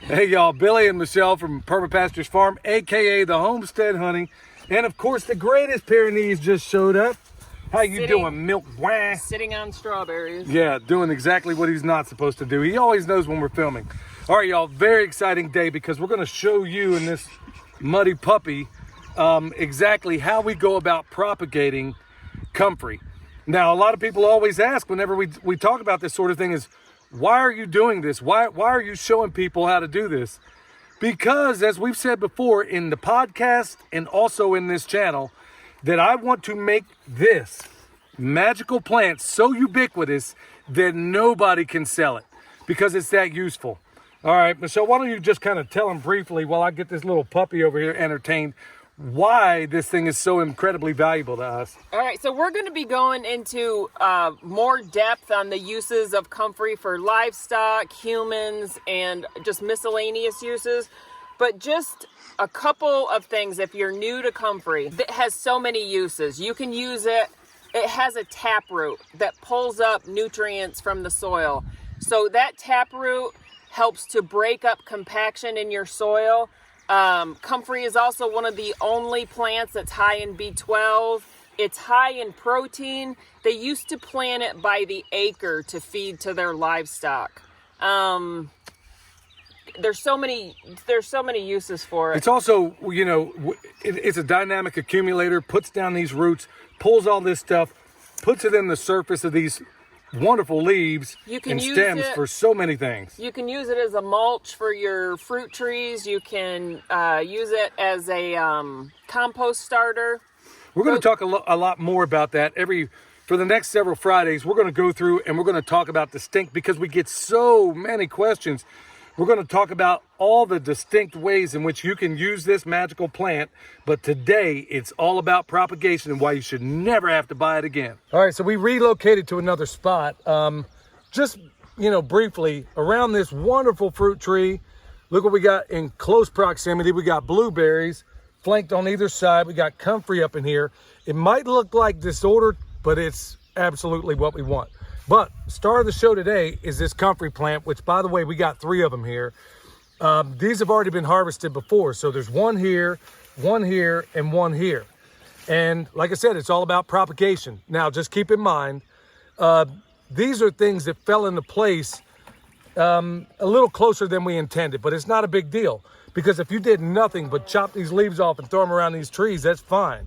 Hey y'all, Billy and Michelle from Perma Pastures Farm, aka the Homestead Hunting, and of course the greatest Pyrenees just showed up. How you doing, Milk? Wah? Sitting on strawberries. Yeah, doing exactly what he's not supposed to do. He always knows when we're filming. All right, y'all, very exciting day because we're going to show you in this muddy puppy exactly how we go about propagating Comfrey. Now, a lot of people always ask whenever we talk about this sort of thing is, why are you doing this? Why are you showing people how to do this? Because, as we've said before in the podcast and also in this channel, that I want to make this magical plant so ubiquitous that nobody can sell it because it's that useful. All right, Michelle, why don't you just kind of tell them briefly while I get this little puppy over here entertained why this thing is so incredibly valuable to us. All right, so we're going to be going into more depth on the uses of Comfrey for livestock, humans, and just miscellaneous uses. But just a couple of things if you're new to Comfrey. It has so many uses. You can use it. It has a taproot that pulls up nutrients from the soil. So that taproot helps to break up compaction in your soil. Comfrey is also one of the only plants that's high in B12. It's high in protein. They used to plant it by the acre to feed to their livestock. There's so many uses for it. It's also, you know, it's a dynamic accumulator, puts down these roots, pulls all this stuff, puts it in the surface of these wonderful leaves and stems for so many things. You can use it as a mulch for your fruit trees. You can use it as a compost starter. We're going to talk a lot more about that for the next several Fridays. We're going to go through and we're going to talk about distinct because we get so many questions. We're going to talk about all the distinct ways in which you can use this magical plant. But today, it's all about propagation and why you should never have to buy it again. All right, so we relocated to another spot. Just, you know, briefly, around this wonderful fruit tree, look what we got in close proximity. We got blueberries flanked on either side. We got Comfrey up in here. It might look like disorder, but it's absolutely what we want. But star of the show today is this Comfrey plant, which, by the way, we got 3 of them here. These have already been harvested before. So there's one here, and one here. And like I said, it's all about propagation. Now, just keep in mind, these are things that fell into place a little closer than we intended. But it's not a big deal. Because if you did nothing but chop these leaves off and throw them around these trees, that's fine.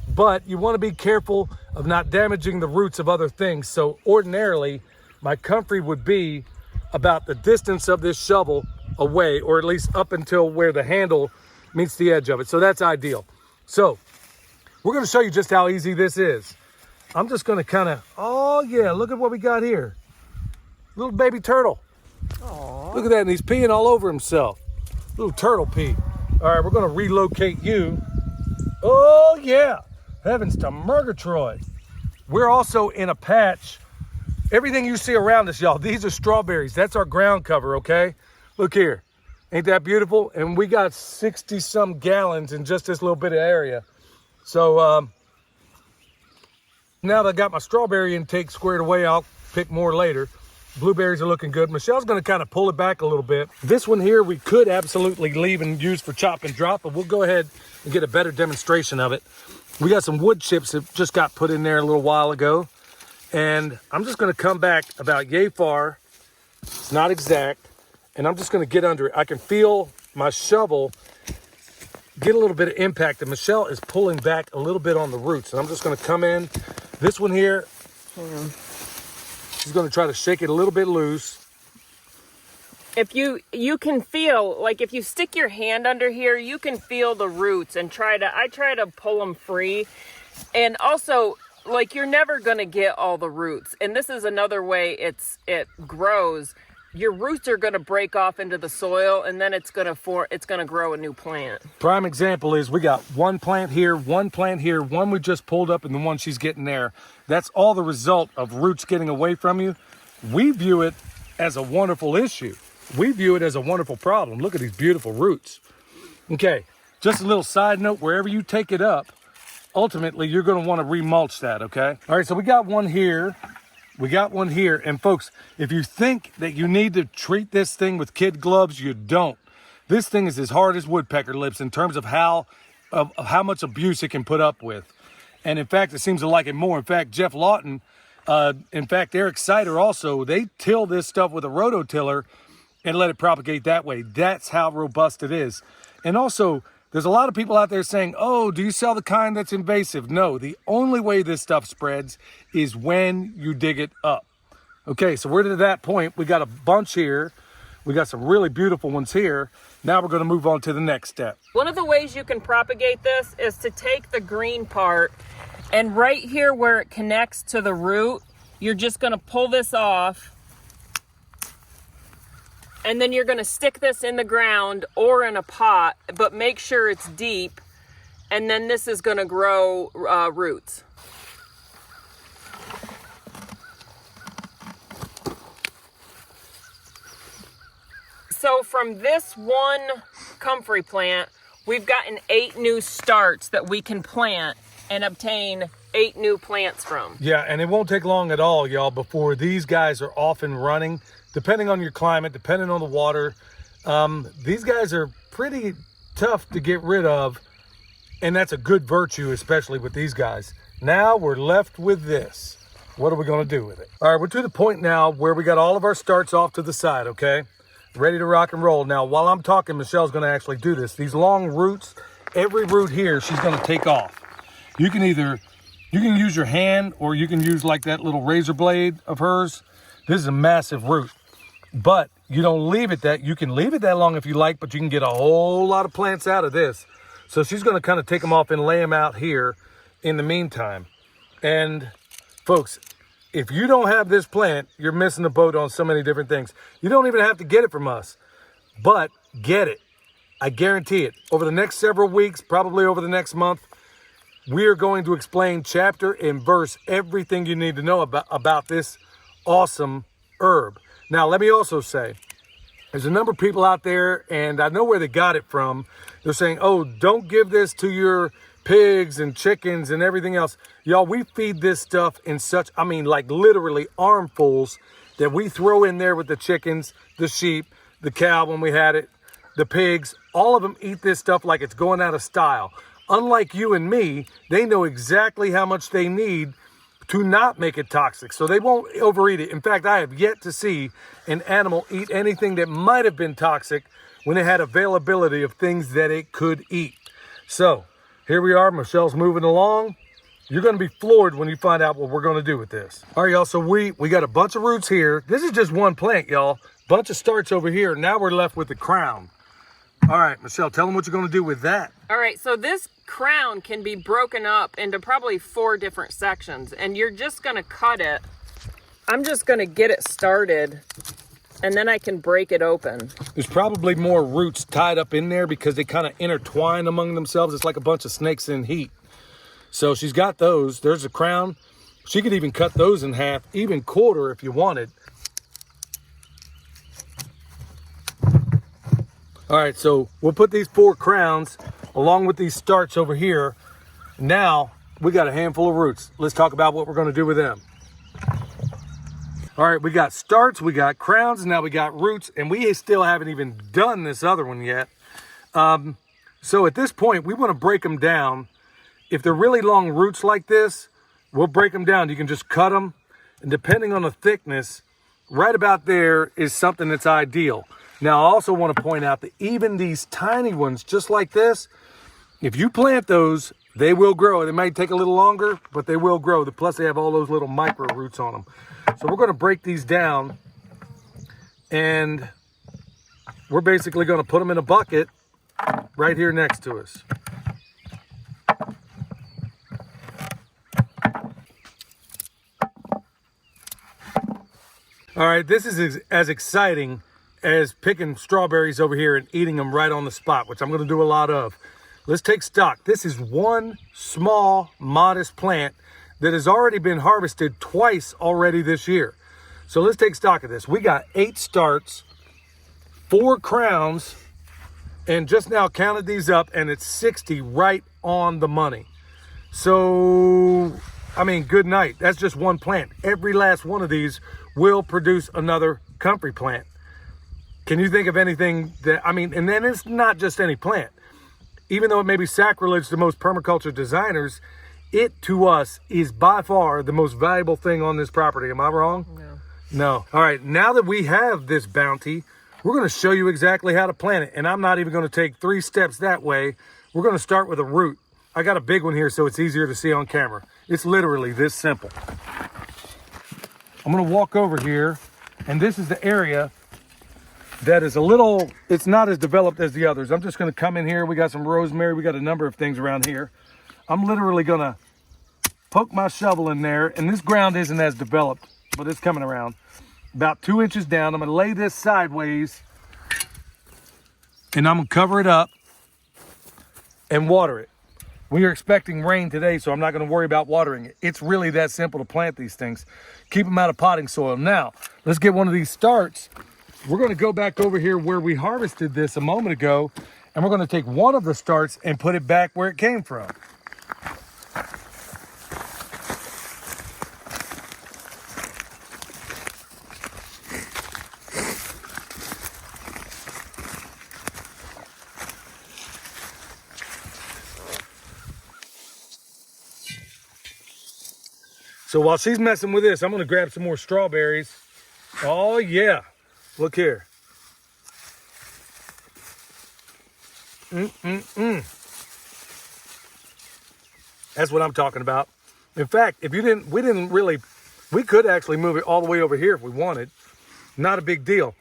But you want to be careful of not damaging the roots of other things. So ordinarily, my Comfrey would be about the distance of this shovel away, or at least up until where the handle meets the edge of it. So that's ideal. So we're going to show you just how easy this is. I'm just going to kind of, oh yeah, look at what we got here. Little baby turtle. Aww. Look at that, and he's peeing all over himself. Little turtle pee. All right, we're going to relocate you. Oh yeah. Heavens to Murgatroyd. We're also in a patch. Everything you see around us, y'all, these are strawberries. That's our ground cover, okay? Look here. Ain't that beautiful? And we got 60-some gallons in just this little bit of area. So now that I got my strawberry intake squared away, I'll pick more later. Blueberries are looking good. Michelle's going to kind of pull it back a little bit. This one here we could absolutely leave and use for chop and drop, but we'll go ahead and get a better demonstration of it. We got some wood chips that just got put in there a little while ago. And I'm just going to come back about yay far. It's not exact. And I'm just going to get under it. I can feel my shovel get a little bit of impact. And Michelle is pulling back a little bit on the roots. And I'm just going to come in. This one here, she's going to try to shake it a little bit loose. If you can feel, like if you stick your hand under here, you can feel the roots and I try to pull them free. And also, like, you're never going to get all the roots. And this is another way it grows. Your roots are going to break off into the soil, and then it's going to grow a new plant. Prime example is we got one plant here, one we just pulled up, and the one she's getting there. That's all the result of roots getting away from you. We view it as a wonderful issue. We view it as a wonderful problem. Look at these beautiful roots. Okay, just a little side note, wherever you take it up, ultimately you're going to want to remulch that, okay? All right, so we got one here, We got one here. And folks, if you think that you need to treat this thing with kid gloves, you don't. This thing is as hard as woodpecker lips in terms of how much abuse it can put up with. And in fact, it seems to like it more. In fact, Jeff Lawton, in fact, Eric Sider also, they till this stuff with a rototiller and let it propagate that way. That's how robust it is. And also, there's a lot of people out there saying, oh, do you sell the kind that's invasive? No, the only way this stuff spreads is when you dig it up. Okay, so we're to that point. We got a bunch here. We got some really beautiful ones here. Now we're going to move on to the next step. One of the ways you can propagate this is to take the green part, and right here where it connects to the root, you're just going to pull this off. And then you're going to stick this in the ground or in a pot, but make sure it's deep. And then this is going to grow roots. So from this one comfrey plant, we've gotten 8 new starts that we can plant and obtain 8 new plants from. Yeah, and it won't take long at all, y'all, before these guys are off and running. Depending on your climate, depending on the water, these guys are pretty tough to get rid of, and that's a good virtue, especially with these guys. Now we're left with this. What are we going to do with it? All right, we're to the point now where we got all of our starts off to the side, okay? Ready to rock and roll. Now, while I'm talking, Michelle's going to actually do this. These long roots, every root here, she's going to take off. You can use your hand, or you can use like that little razor blade of hers. This is a massive root. But you don't leave it that, you can leave it that long if you like, but you can get a whole lot of plants out of this. So she's going to kind of take them off and lay them out here in the meantime. And folks, if you don't have this plant, you're missing the boat on so many different things. You don't even have to get it from us, but get it. I guarantee it. Over the next several weeks, probably over the next month, we are going to explain chapter and verse everything you need to know about this awesome herb. Now, let me also say, there's a number of people out there, and I know where they got it from. They're saying, oh, don't give this to your pigs and chickens and everything else. Y'all, we feed this stuff in such, I mean, like literally armfuls that we throw in there with the chickens, the sheep, the cow when we had it, the pigs. All of them eat this stuff like it's going out of style. Unlike you and me, they know exactly how much they need to not make it toxic, so they won't overeat it. In fact, I have yet to see an animal eat anything that might have been toxic when it had availability of things that it could eat. So here we are, Michelle's moving along. You're going to be floored when you find out what we're going to do with this. All right, y'all, so we got a bunch of roots here. This is just one plant, y'all. Bunch of starts over here. Now we're left with the crown. All right, Michelle, tell them what you're going to do with that. All right, so this crown can be broken up into probably 4 different sections, and you're just going to cut it. I'm just going to get it started, and then I can break it open. There's probably more roots tied up in there because they kind of intertwine among themselves. It's like a bunch of snakes in heat. So she's got those. There's a crown. She could even cut those in half, even quarter if you wanted. All right, so we'll put these 4 crowns along with these starts over here. Now we got a handful of roots. Let's talk about what we're going to do with them. All right, we got starts, we got crowns, and now we got roots, and we still haven't even done this other one yet. So at this point, we want to break them down. If they're really long roots like this, we'll break them down. You can just cut them, and depending on the thickness, right about there is something that's ideal. Now, I also want to point out that even these tiny ones, just like this, if you plant those, they will grow. They may take a little longer, but they will grow. Plus, they have all those little micro roots on them. So we're going to break these down, and we're basically going to put them in a bucket right here next to us. All right, this is as exciting as picking strawberries over here and eating them right on the spot, which I'm going to do a lot of. Let's take stock. This is one small, modest plant that has already been harvested twice already this year. So let's take stock of this. We got 8 starts, 4 crowns, and just now counted these up, and it's 60 right on the money. So I mean, good night. That's just one plant. Every last one of these will produce another comfrey plant. Can you think of anything that, I mean, and then it's not just any plant. Even though it may be sacrilege to most permaculture designers, it to us is by far the most valuable thing on this property. Am I wrong? No. No. All right, now that we have this bounty, we're going to show you exactly how to plant it. And I'm not even going to take 3 steps that way. We're going to start with a root. I got a big one here so it's easier to see on camera. It's literally this simple. I'm going to walk over here, and this is the area that is a little, it's not as developed as the others. I'm just going to come in here. We got some rosemary. We got a number of things around here. I'm literally going to poke my shovel in there, and this ground isn't as developed, but it's coming around. About 2 inches down. I'm going to lay this sideways, and I'm going to cover it up and water it. We are expecting rain today, so I'm not going to worry about watering it. It's really that simple to plant these things. Keep them out of potting soil. Now, let's get one of these starts. We're going to go back over here where we harvested this a moment ago, and we're going to take one of the starts and put it back where it came from. So while she's messing with this, I'm going to grab some more strawberries. Oh, yeah. Look here. That's what I'm talking about. In fact, if you didn't, we could actually move it all the way over here if we wanted. Not a big deal.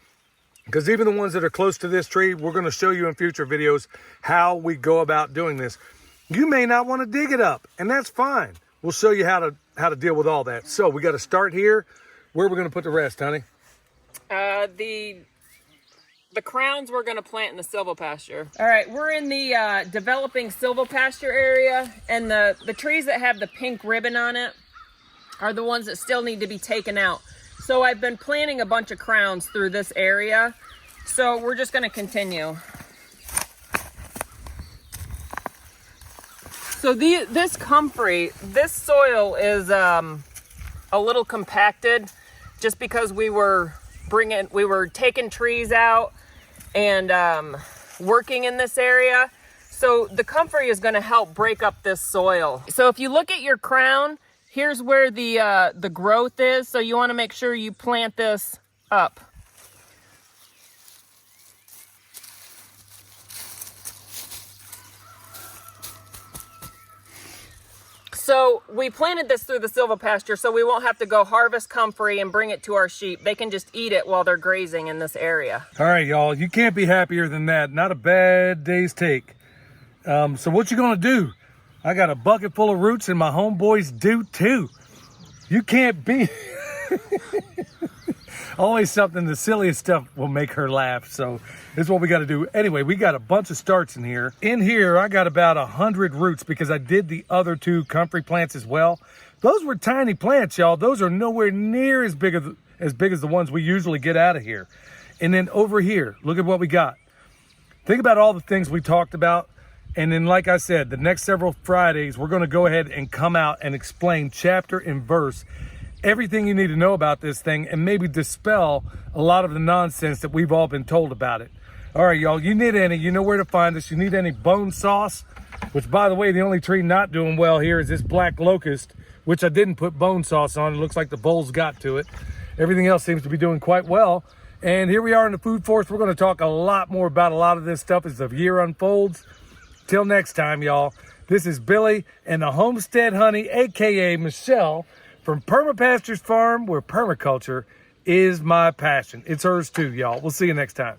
Because even the ones that are close to this tree, we're going to show you in future videos how we go about doing this. You may not want to dig it up, and that's fine. We'll show you how to deal with all that. So we got to start here. Where are we going to put the rest, honey? The crowns we're going to plant in the silvopasture. All right, we're in the developing silvopasture area, and the trees that have the pink ribbon on it are the ones that still need to be taken out. So I've been planting a bunch of crowns through this area, so we're just going to continue. So this comfrey, this soil is a little compacted, just because we were taking trees out and working in this area. So the comfrey is going to help break up this soil. So if you look at your crown, here's where the growth is. So you want to make sure you plant this up. So we planted this through the silvopasture so we won't have to go harvest comfrey and bring it to our sheep. They can just eat it while they're grazing in this area. All right, y'all, you can't be happier than that. Not a bad day's take. So what you gonna do? I got a bucket full of roots and my homeboys do too. You can't be... Always something, the silliest stuff will make her laugh. So this is what we got to do. Anyway, we got a bunch of starts in here. In here, I got about 100 roots because I did the other 2 comfrey plants as well. Those were tiny plants, y'all. Those are nowhere near as big as the ones we usually get out of here. And then over here, look at what we got. Think about all the things we talked about. And then, like I said, the next several Fridays, we're going to go ahead and come out and explain chapter and verse everything you need to know about this thing and maybe dispel a lot of the nonsense that we've all been told about it. All right, y'all, you know where to find us. You need any bone sauce, which, by the way, the only tree not doing well here is this black locust, which I didn't put bone sauce on. It looks like the voles got to it. Everything else seems to be doing quite well. And here we are in the food forest. We're going to talk a lot more about a lot of this stuff as the year unfolds. Till next time, y'all, this is Billy and the Homestead Honey, a.k.a. Michelle, from Perma Pastures Farm, where permaculture is my passion. It's hers too, y'all. We'll see you next time.